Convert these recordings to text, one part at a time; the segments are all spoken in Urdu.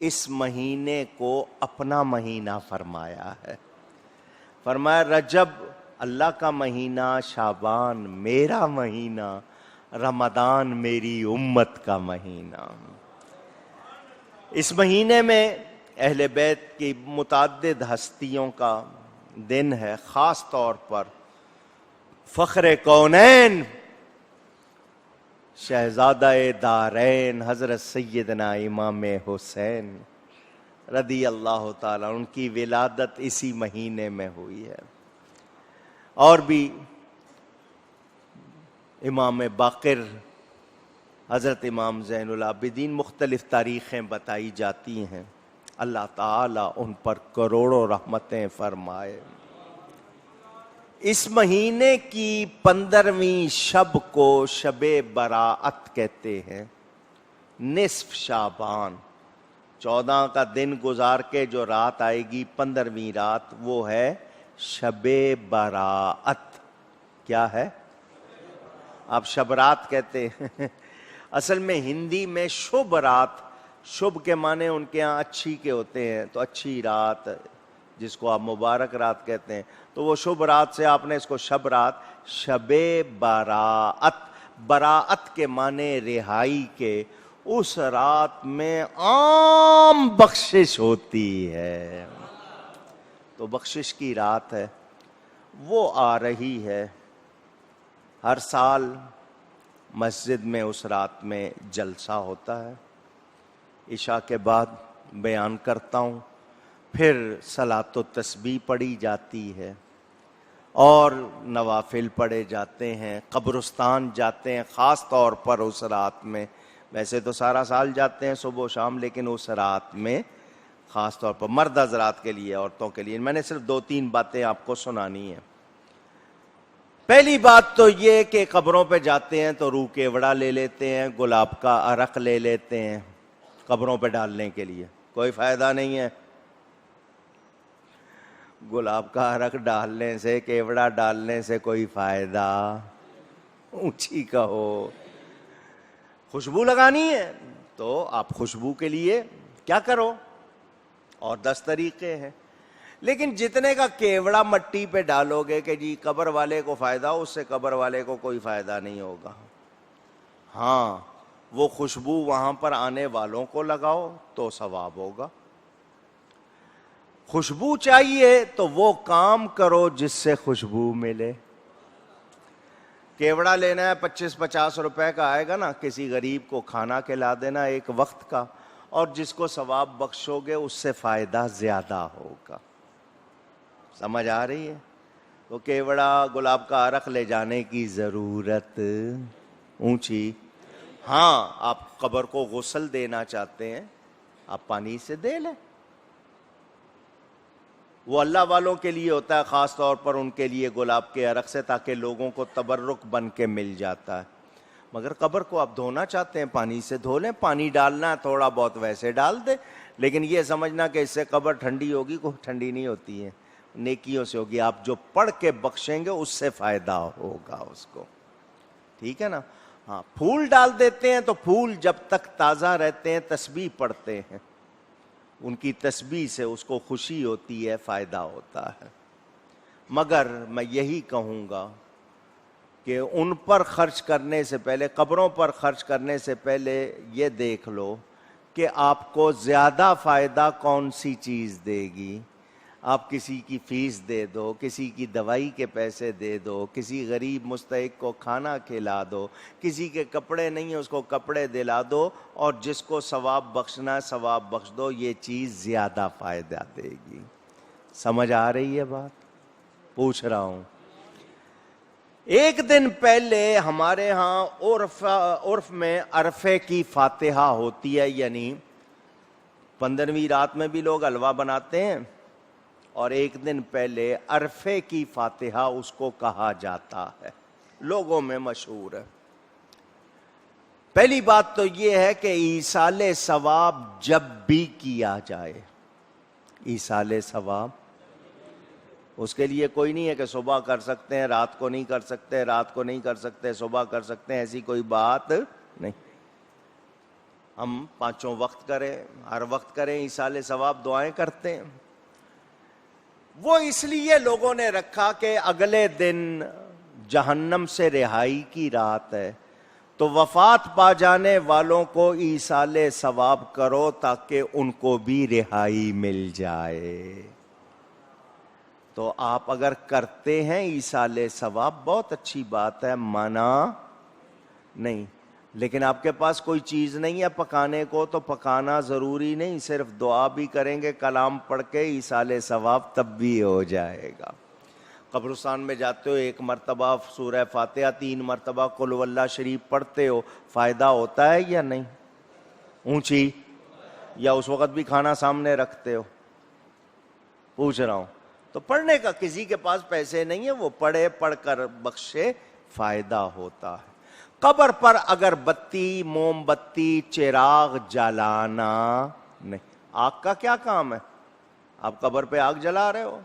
اس مہینے کو اپنا مہینہ فرمایا ہے. فرمایا رجب اللہ کا مہینہ، شعبان میرا مہینہ، رمضان میری امت کا مہینہ. اس مہینے میں اہل بیت کی متعدد ہستیوں کا دن ہے. خاص طور پر فخر کونین شہزادہ دارین حضرت سیدنا امام حسین رضی اللہ تعالیٰ، ان کی ولادت اسی مہینے میں ہوئی ہے. اور بھی امام باقر حضرت امام زین العابدین، مختلف تاریخیں بتائی جاتی ہیں. اللہ تعالیٰ ان پر کروڑوں رحمتیں فرمائے. اس مہینے کی 15ویں شب کو شب براءت کہتے ہیں. نصف شعبان، 14 کا دن گزار کے جو رات آئے گی 15ویں رات، وہ ہے شب براءت. کیا ہے؟ آپ شب رات کہتے ہیں. اصل میں ہندی میں شب رات، شب کے معنی ان کے ہاں اچھی کے ہوتے ہیں، تو اچھی رات جس کو آپ مبارک رات کہتے ہیں، تو وہ شب رات سے آپ نے اس کو شب رات، شب براءت. براءت کے معنی رہائی کے. اس رات میں عام بخشش ہوتی ہے، تو بخشش کی رات ہے، وہ آ رہی ہے. ہر سال مسجد میں اس رات میں جلسہ ہوتا ہے. عشاء کے بعد بیان کرتا ہوں، پھر صلاۃ و تسبیح پڑھی جاتی ہے اور نوافل پڑھے جاتے ہیں. قبرستان جاتے ہیں خاص طور پر اس رات میں. ویسے تو سارا سال جاتے ہیں صبح و شام، لیکن اس رات میں خاص طور پر مرد حضرات کے لیے، عورتوں کے لیے. میں نے صرف 2-3 باتیں آپ کو سنانی ہیں. پہلی بات تو یہ کہ قبروں پہ جاتے ہیں تو روح کیوڑا لے لیتے ہیں، گلاب کا عرق لے لیتے ہیں قبروں پہ ڈالنے کے لیے. کوئی فائدہ نہیں ہے. گلاب کا عرق ڈالنے سے، کیوڑا ڈالنے سے کوئی فائدہ. اونچی کہو. خوشبو لگانی ہے تو آپ خوشبو کے لیے کیا کرو، اور 10 طریقے ہیں. لیکن جتنے کا کیوڑا مٹی پہ ڈالو گے کہ جی قبر والے کو فائدہ، اس سے قبر والے کو کوئی فائدہ نہیں ہوگا. ہاں، وہ خوشبو وہاں پر آنے والوں کو لگاؤ تو ثواب ہوگا. خوشبو چاہیے تو وہ کام کرو جس سے خوشبو ملے. کیوڑا لینا ہے 25-50 روپے کا آئے گا نا، کسی غریب کو کھانا کھلا دینا ایک وقت کا، اور جس کو ثواب بخشو گے اس سے فائدہ زیادہ ہوگا. سمجھ آ رہی ہے؟ تو کیوڑا، گلاب کا عرق لے جانے کی ضرورت اونچی. ہاں، آپ قبر کو غسل دینا چاہتے ہیں، آپ پانی سے دے لیں. وہ اللہ والوں کے لیے ہوتا ہے، خاص طور پر ان کے لیے گلاب کے عرق سے، تاکہ لوگوں کو تبرک بن کے مل جاتا ہے. مگر قبر کو آپ دھونا چاہتے ہیں، پانی سے دھو لیں. پانی ڈالنا ہے تھوڑا بہت ویسے ڈال دیں، لیکن یہ سمجھنا کہ اس سے قبر ٹھنڈی ہوگی، کوئی ٹھنڈی نہیں ہوتی ہے. نیکیوں سے ہوگی. آپ جو پڑھ کے بخشیں گے اس سے فائدہ ہوگا اس کو. ٹھیک ہے نا؟ ہاں، پھول ڈال دیتے ہیں تو پھول جب تک تازہ رہتے ہیں تسبیح پڑھتے ہیں، ان کی تسبیح سے اس کو خوشی ہوتی ہے، فائدہ ہوتا ہے. مگر میں یہی کہوں گا کہ ان پر خرچ کرنے سے پہلے، قبروں پر خرچ کرنے سے پہلے یہ دیکھ لو کہ آپ کو زیادہ فائدہ کون سی چیز دے گی. آپ کسی کی فیس دے دو، کسی کی دوائی کے پیسے دے دو، کسی غریب مستحق کو کھانا کھلا دو، کسی کے کپڑے نہیں ہیں اس کو کپڑے دلا دو، اور جس کو ثواب بخشنا ہے ثواب بخش دو. یہ چیز زیادہ فائدہ دے گی. سمجھ آ رہی ہے بات؟ پوچھ رہا ہوں. ایک دن پہلے ہمارے ہاں عرف میں عرفے کی فاتحہ ہوتی ہے، یعنی 15ویں رات میں بھی لوگ حلوہ بناتے ہیں، اور ایک دن پہلے عرفے کی فاتحہ اس کو کہا جاتا ہے، لوگوں میں مشہور ہے. پہلی بات تو یہ ہے کہ ایصال ثواب جب بھی کیا جائے، ایصال ثواب اس کے لیے کوئی نہیں ہے کہ صبح کر سکتے ہیں رات کو نہیں کر سکتے، رات کو نہیں کر سکتے صبح کر سکتے ہیں، ایسی کوئی بات نہیں. ہم 5 وقت کریں، ہر وقت کریں، ایصال ثواب دعائیں کرتے ہیں. وہ اس لیے لوگوں نے رکھا کہ اگلے دن جہنم سے رہائی کی رات ہے، تو وفات پا جانے والوں کو ایصال ثواب کرو تاکہ ان کو بھی رہائی مل جائے. تو آپ اگر کرتے ہیں ایصال ثواب، بہت اچھی بات ہے، منع نہیں. لیکن آپ کے پاس کوئی چیز نہیں ہے پکانے کو تو پکانا ضروری نہیں، صرف دعا بھی کریں گے کلام پڑھ کے ایصال ثواب تب بھی ہو جائے گا. قبرستان میں جاتے ہو 1 مرتبہ سورہ فاتحہ، 3 مرتبہ قل هو اللہ شریف پڑھتے ہو، فائدہ ہوتا ہے یا نہیں؟ اونچی یا اس وقت بھی کھانا سامنے رکھتے ہو؟ پوچھ رہا ہوں. تو پڑھنے کا، کسی کے پاس پیسے نہیں ہیں، وہ پڑھے، پڑھ کر بخشے، فائدہ ہوتا ہے. قبر پر اگر بتی، موم بتی، چراغ جلانا نہیں. آگ کا کیا کام ہے؟ آپ قبر پہ آگ جلا رہے ہو،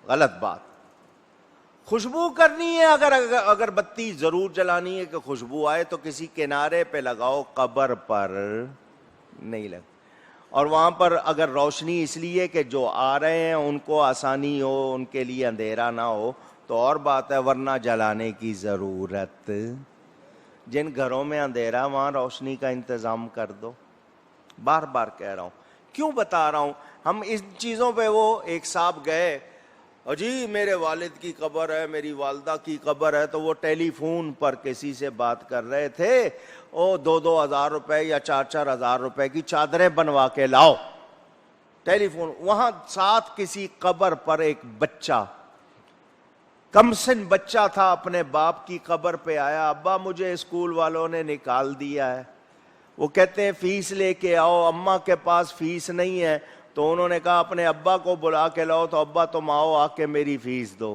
غلط بات. خوشبو کرنی ہے، اگر بتی ضرور جلانی ہے کہ خوشبو آئے تو کسی کنارے پہ لگاؤ، قبر پر نہیں لگ. اور وہاں پر اگر روشنی اس لیے کہ جو آ رہے ہیں ان کو آسانی ہو، ان کے لیے اندھیرا نہ ہو تو اور بات ہے، ورنہ جلانے کی ضرورت. جن گھروں میں اندھیرا وہاں روشنی کا انتظام کر دو. بار بار کہہ رہا ہوں، کیوں بتا رہا ہوں؟ ہم ان چیزوں پہ، وہ ایک صاحب گئے، جی میرے والد کی قبر ہے، میری والدہ کی قبر ہے، تو وہ ٹیلی فون پر کسی سے بات کر رہے تھے، او 2,000 روپے یا 4,000 روپے کی چادریں بنوا کے لاؤ. ٹیلی فون. وہاں ساتھ کسی قبر پر ایک بچہ، کم سن بچہ تھا، اپنے باپ کی قبر پہ آیا، ابا مجھے اسکول والوں نے نکال دیا ہے. وہ کہتے ہیں فیس لے کے آؤ. اماں کے پاس فیس نہیں ہے، تو انہوں نے کہا اپنے ابا کو بلا کے لاؤ، تو ابا تم آؤ، آ کے میری فیس دو.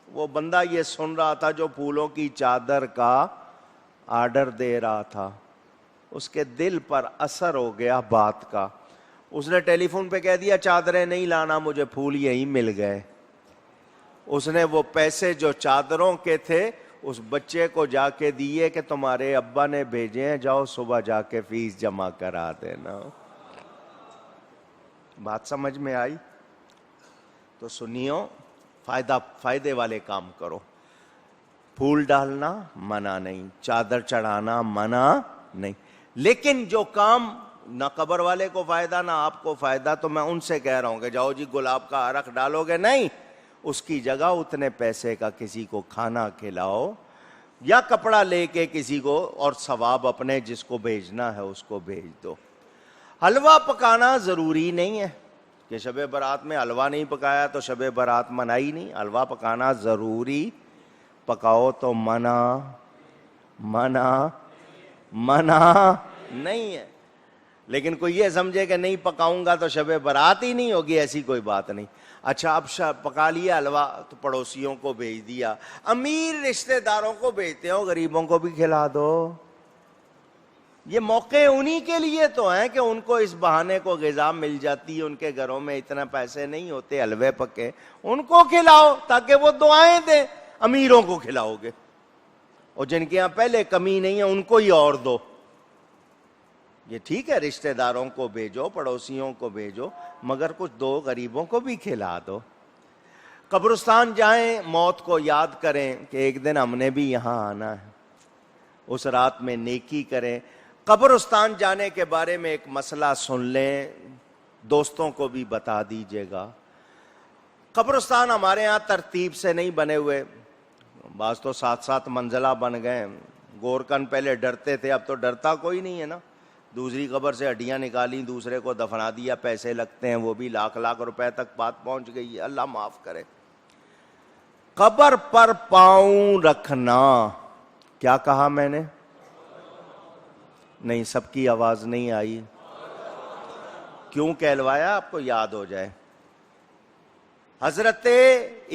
وہ بندہ یہ سن رہا تھا جو پھولوں کی چادر کا آرڈر دے رہا تھا، اس کے دل پر اثر ہو گیا بات کا. اس نے ٹیلی فون پہ کہہ دیا چادریں نہیں لانا، مجھے پھول یہیں مل گئے. اس نے وہ پیسے جو چادروں کے تھے اس بچے کو جا کے دیے کہ تمہارے ابا نے بھیجے ہیں، جاؤ صبح جا کے فیس جمع کرا دینا. بات سمجھ میں آئی؟ تو سنیو، فائدے والے کام کرو. پھول ڈالنا منع نہیں، چادر چڑھانا منع نہیں. لیکن جو کام نہ قبر والے کو فائدہ نہ آپ کو فائدہ، تو میں ان سے کہہ رہا ہوں کہ جاؤ جی گلاب کا عرق ڈالو گے، نہیں، اس کی جگہ اتنے پیسے کا کسی کو کھانا کھلاؤ، یا کپڑا لے کے کسی کو، اور ثواب اپنے جس کو بھیجنا ہے اس کو بھیج دو. حلوہ پکانا ضروری نہیں ہے کہ شب برات میں حلوہ نہیں پکایا تو شب برات منائی نہیں. حلوہ پکانا ضروری، پکاؤ تو منع نہیں ہے. لیکن کوئی یہ سمجھے کہ نہیں پکاؤں گا تو شب برات ہی نہیں ہوگی، ایسی کوئی بات نہیں. اچھا اب پکا لیا حلوہ تو پڑوسیوں کو بھیج دیا، امیر رشتہ داروں کو بھیجتے ہو، غریبوں کو بھی کھلا دو. یہ موقع انہی کے لیے تو ہیں کہ ان کو اس بہانے کو غذا مل جاتی ہے، ان کے گھروں میں اتنا پیسے نہیں ہوتے حلوے پکے، ان کو کھلاؤ تاکہ وہ دعائیں دیں. امیروں کو کھلاؤ گے، اور جن کے یہاں پہلے کمی نہیں ہے ان کو ہی اور دو. یہ ٹھیک ہے، رشتہ داروں کو بھیجو، پڑوسیوں کو بھیجو، مگر کچھ دو، غریبوں کو بھی کھلا دو. قبرستان جائیں، موت کو یاد کریں کہ ایک دن ہم نے بھی یہاں آنا ہے، اس رات میں نیکی کریں. قبرستان جانے کے بارے میں ایک مسئلہ سن لیں، دوستوں کو بھی بتا دیجیے گا. قبرستان ہمارے یہاں ترتیب سے نہیں بنے ہوئے، بعض تو 7 منزلہ بن گئے. گورکن پہلے ڈرتے تھے، اب تو ڈرتا کوئی نہیں ہے نا. دوسری قبر سے ہڈیاں نکالی، دوسرے کو دفنا دیا، پیسے لگتے ہیں، وہ بھی لاکھ روپے تک بات پہنچ گئی ہے، اللہ معاف کرے. قبر پر پاؤں رکھنا، کیا کہا میں نے؟ نہیں، سب کی آواز نہیں آئی. کیوں کہلوایا؟ آپ کو یاد ہو جائے. حضرت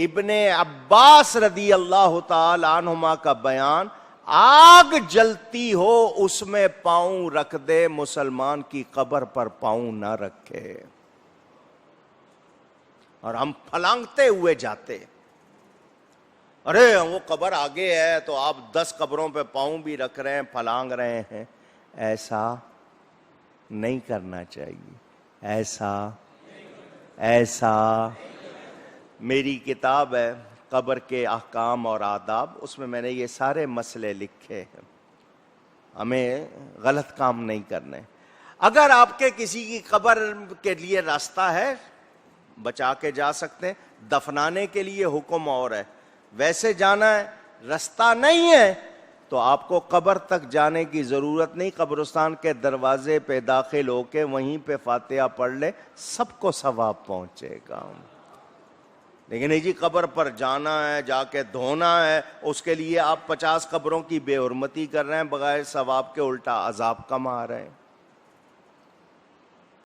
ابن عباس رضی اللہ تعالی عنہما کا بیان، آگ جلتی ہو اس میں پاؤں رکھ دے، مسلمان کی قبر پر پاؤں نہ رکھے. اور ہم پھلانگتے ہوئے جاتے، ارے وہ قبر آگے ہے تو آپ 10 قبروں پہ پاؤں بھی رکھ رہے ہیں، پھلانگ رہے ہیں. ایسا نہیں کرنا چاہیے. ایسا میری کتاب ہے قبر کے احکام اور آداب، اس میں میں نے یہ سارے مسئلے لکھے ہیں. ہمیں غلط کام نہیں کرنے. اگر آپ کے کسی کی قبر کے لیے راستہ ہے بچا کے جا سکتے ہیں. دفنانے کے لیے حکم اور ہے، ویسے جانا ہے، راستہ نہیں ہے تو آپ کو قبر تک جانے کی ضرورت نہیں. قبرستان کے دروازے پہ داخل ہو کے وہیں پہ فاتحہ پڑھ لے، سب کو ثواب پہنچے گا. لیکن نہیں جی قبر پر جانا ہے، جا کے دھونا ہے، اس کے لیے آپ 50 قبروں کی بے حرمتی کر رہے ہیں، بغیر ثواب کے الٹا عذاب کما رہے ہیں.